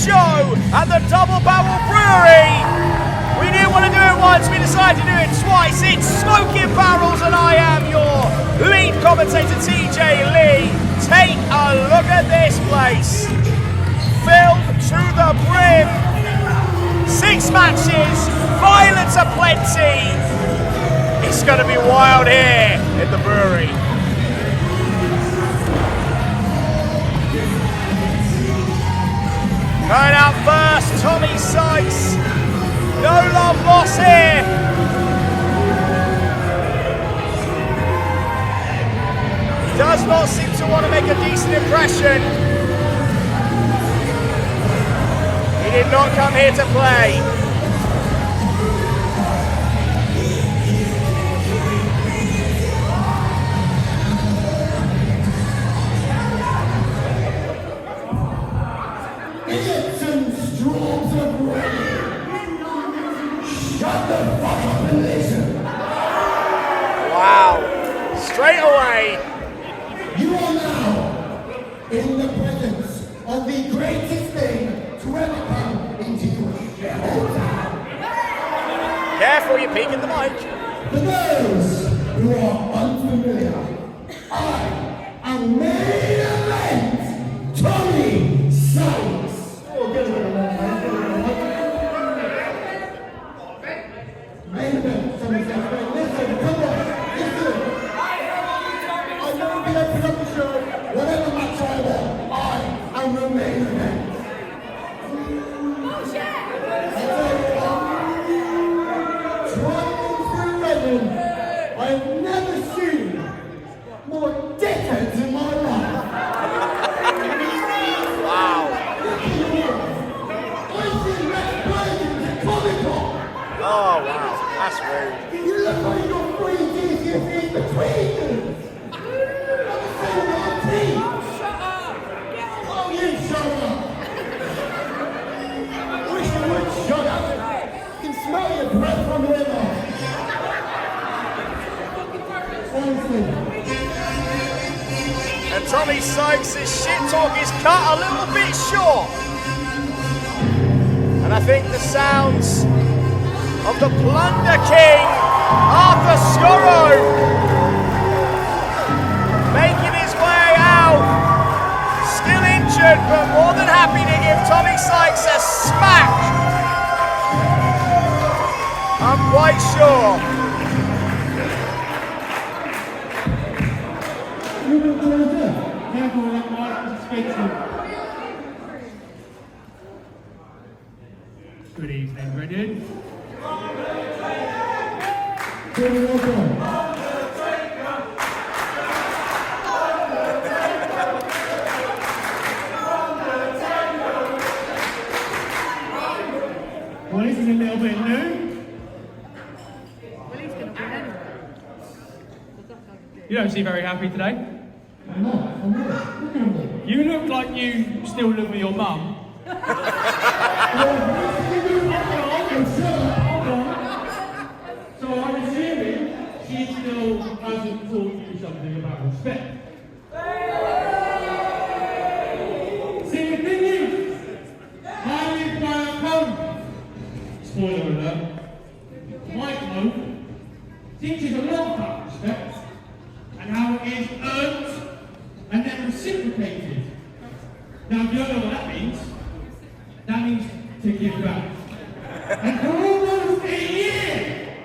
show at the Double Barrel Brewery. We didn't want to do it once, we decided to do it twice. It's Smoking Barrels and I am your lead commentator, TJ Lee. Take a look at this place. Filled to the brim. 6 matches, violence aplenty. It's going to be wild here at the brewery. Going out first, Tommy Sykes. No love lost here. He does not seem to want to make a decent impression. He did not come here to play. Wow, straight away. You are now in the presence of the greatest thing to ever come into your town. Careful, you're peeking the mic. For those who are unfamiliar, I am main event Tommy Sykes. Main event Tommy Sykes. Listen, come on, listen. I know we open up the show, whatever match I want, I am the main event. I've never seen more dickheads in my life. Wow. I've seen Rex Burgers at Comic-Con. Oh, wow, that's rude. You look like you got 3 GCSEs between them. I'm the same with our team. Shut up! Oh, you shut up. Wish you would shut up. I can smell your breath from here now. And Tommy Sykes' shit talk is cut a little bit short. And I think the sounds of the Plunder King, Arthur Skurro, making his way out. Still injured, but more than happy to give Tommy Sykes a smack. I'm quite sure. Good evening, Brendan. Well, this is a little bit new. Well, he's going to win anyway. You don't seem very happy today. I'm not. You look like you still live with your mum. So I'm assuming she still hasn't taught you something about respect. See, the thing is, I live by a code. Spoiler alert. My code teaches a lot about respect and how it is earned and then reciprocated. Now, if you don't know what that means to give back. And for almost a year,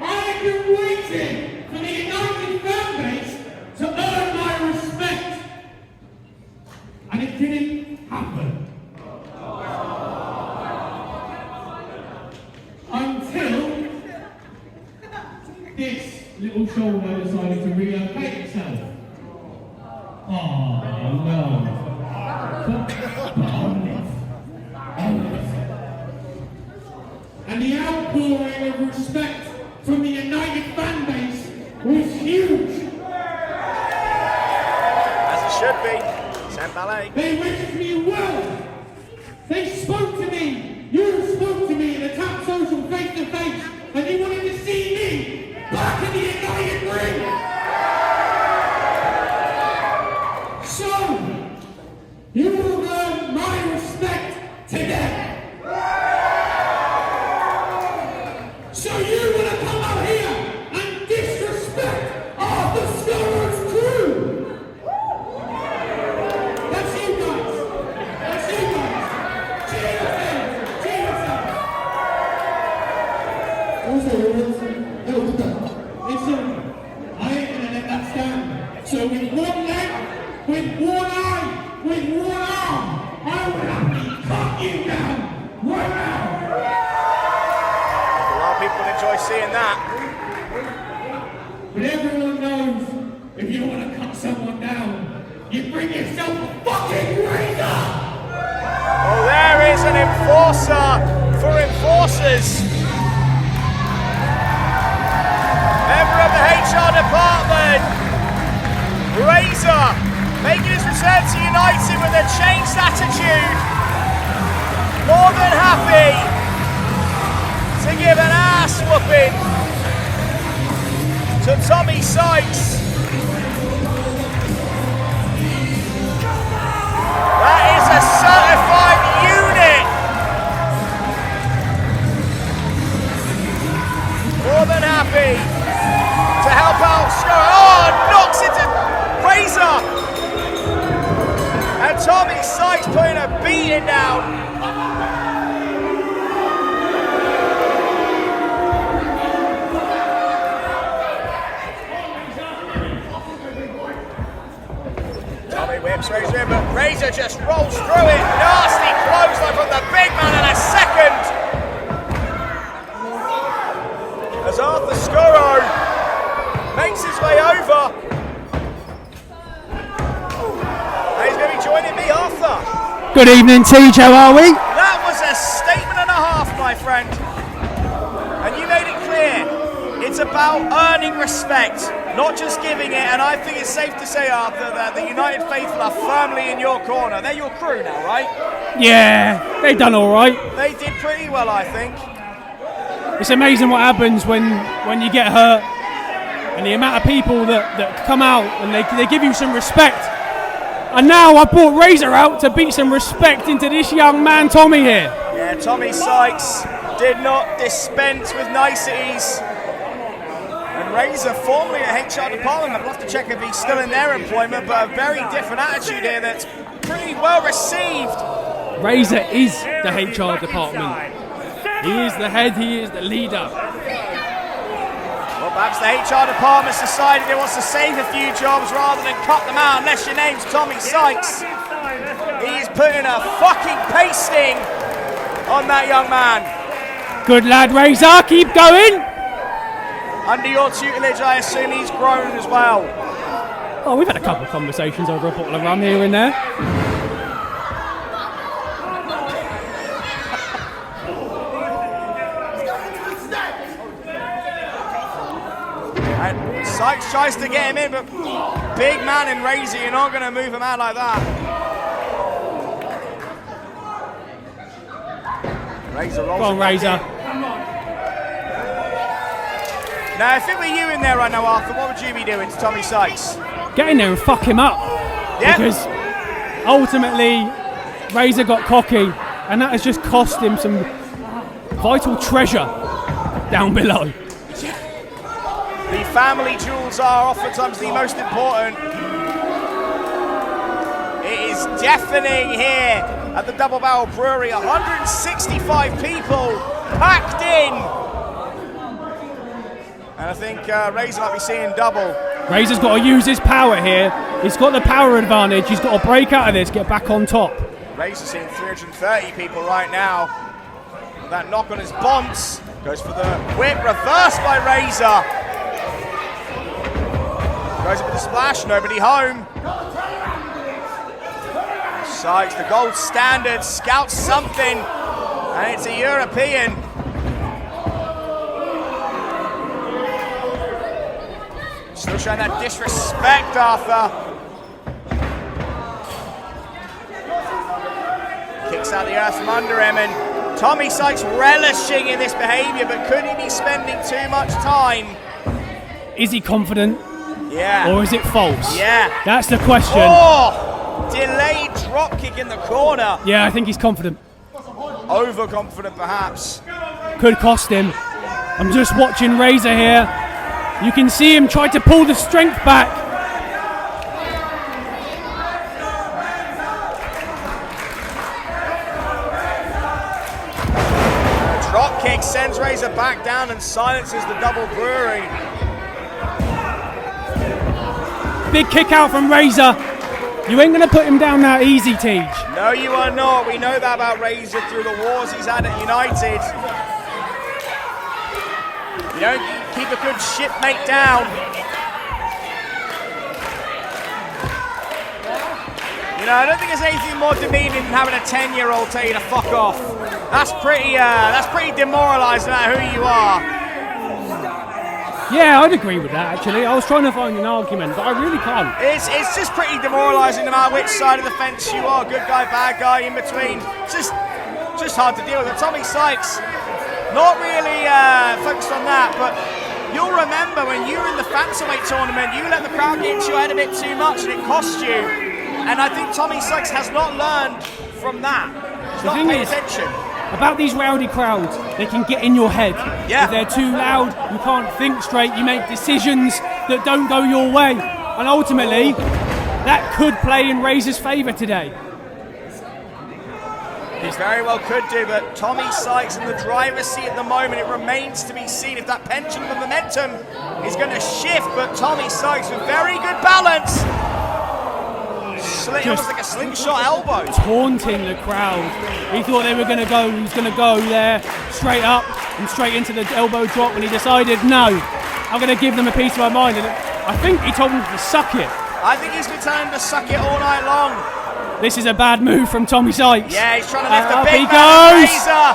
I have been waiting for the United fan base to earn my respect. And it didn't happen. Until this little shoulder decided to relocate itself. Oh, no. And the outpouring of respect from the United fan base was huge. As it should be. Sam Ballet. They wished me well. They spoke to me. You spoke to me in a tap social face to face, and you wanted to see me back in the United ring. So, you will earn my respect today. nice seeing that. But everyone knows if you want to cut someone down, you bring yourself a fucking razor! Oh, there is an enforcer for enforcers. Member of the HR department, Razor, making his return to United with a changed attitude. More than happy to give an ass whooping to Tommy Sykes. That is a certified unit. More than happy to help out Skurro. Oh, knocks into Razor. And Tommy Sykes putting a beating down. Tommy whips Razor in, but Razor just rolls through it. Nasty clothesline from the big man in a second. As Arthur Skurro makes his way over. And he's going to be joining me, Arthur. Good evening, TJ, how are we? That was a statement and a half, my friend. And you made it clear. It's about earning respect, not just giving it. And I think it's safe to say, Arthur, that the United Faithful are firmly in your corner. They're your crew now, right? Yeah, they done all right. They did pretty well, I think. It's amazing what happens when you get hurt and the amount of people that come out and they give you some respect. And now I brought Razor out to beat some respect into this young man, Tommy here. Yeah, Tommy Sykes did not dispense with niceties. And Razor, formerly a HR department, I'd love to check if he's still in their employment, but a very different attitude here that's pretty well received. Razor is the HR department. He is the head, he is the leader. Well, perhaps the HR department's decided it wants to save a few jobs rather than cut them out, unless your name's Tommy Sykes. He's putting a fucking pasting on that young man. Good lad, Razor, keep going. Under your tutelage, I assume he's grown as well. Oh, we've had a couple of conversations over a bottle of rum here and there. And Sykes tries to get him in, but big man in Razor, you're not going to move him out like that. Razor rolls. Go on, Razor. Now, if it were you in there right now, Arthur, what would you be doing to Tommy Sykes? Get in there and fuck him up. Yeah. Because ultimately, Razor got cocky, and that has just cost him some vital treasure down below. The family jewels are oftentimes the most important. It is deafening here at the Double Barrel Brewery. 165 people packed in. And I think Razor might be seeing double. Razor's got to use his power here. He's got the power advantage. He's got to break out of this, get back on top. Razor's seeing 330 people right now. That knock on his bonds. Goes for the whip, reversed by Razor. Goes up with the splash, nobody home. Sykes, the gold standard, scouts something, and it's a European. Still showing that disrespect, Arthur. Kicks out the earth from under him, and Tommy Sykes relishing in this behaviour, but could he be spending too much time? Is he confident? Yeah. Or is it false? Yeah. That's the question. Oh! Delayed drop kick in the corner. Yeah, I think he's confident. Overconfident, perhaps. Could cost him. I'm just watching Razor here. You can see him try to pull the strength back. Drop kick sends Razor back down and silences the Double Brewery. Big kick out from Razor. You ain't going to put him down that easy, Tej. No, you are not. We know that about Razor through the wars he's had at United. You don't keep a good shipmate down. You know, I don't think there's anything more demeaning than having a 10-year-old tell you to fuck off. That's pretty demoralising about who you are. Yeah, I'd agree with that, actually. I was trying to find an argument, but I really can't. It's just pretty demoralising no matter which side of the fence you are. Good guy, bad guy, in between. It's just hard to deal with. Tommy Sykes, not really focused on that, but you'll remember when you were in the Phantomweight tournament, you let the crowd get into your head a bit too much and it cost you. And I think Tommy Sykes has not learned from that. He's not paid attention. About these rowdy crowds, they can get in your head. Yeah. If they're too loud, you can't think straight, you make decisions that don't go your way. And ultimately, that could play in Razor's favour today. He very well could do, but Tommy Sykes in the driver's seat at the moment. It remains to be seen if that pendulum of momentum is going to shift, but Tommy Sykes with very good balance. Almost like a slingshot elbow. Taunting the crowd. He thought they were going to go, he was going to go there, straight up and straight into the elbow drop, and he decided, no, I'm going to give them a piece of my mind. And I think he told them to suck it. I think he's been telling them to suck it all night long. This is a bad move from Tommy Sykes. Yeah, he's trying to lift the Up big he man goes. Razor.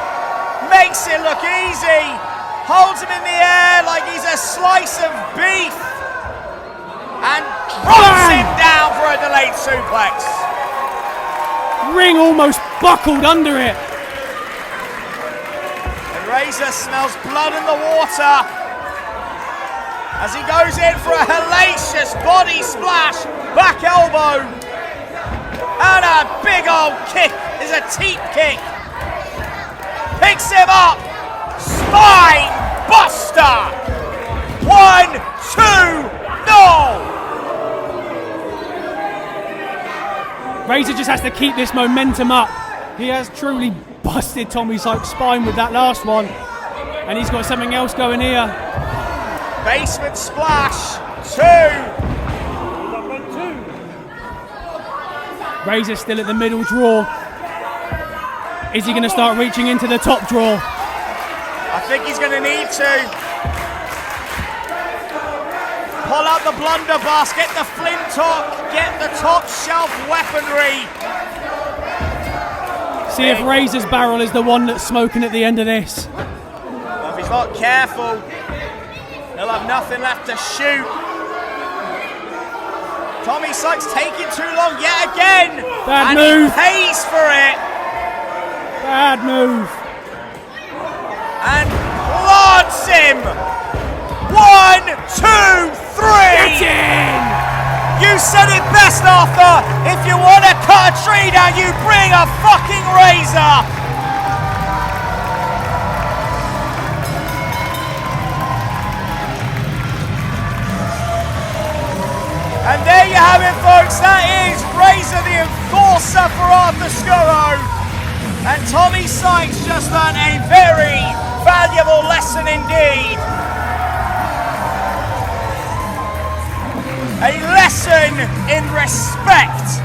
Makes it look easy. Holds him in the air like he's a slice of beef. And drops him down for a delayed suplex. Ring almost buckled under it. And Razor smells blood in the water as he goes in for a hellacious body splash, back elbow. And a big old kick is a teep kick. Picks him up. Spine buster. 1, 2, no. Razor just has to keep this momentum up. He has truly busted Tommy Sykes' spine with that last one. And he's got something else going here. Basement splash. 2. Razor still at the middle draw. Is he going to start reaching into the top draw? I think he's going to need to. Pull out the blunderbuss, get the flintock, get the top shelf weaponry. See if Razor's barrel is the one that's smoking at the end of this. Well, if he's not careful, he'll have nothing left to shoot. Tommy Sykes taking too long yet again. Bad and move. He pays for it. Bad move. And plants him. 1, 2, 3. Get in. You said it best, Arthur. If you want to cut a tree down, you bring a fucking razor. And there you have it, folks. That is Razor the Enforcer for Arthur Skurro. And Tommy Sykes just learned a very valuable lesson indeed. A lesson in respect.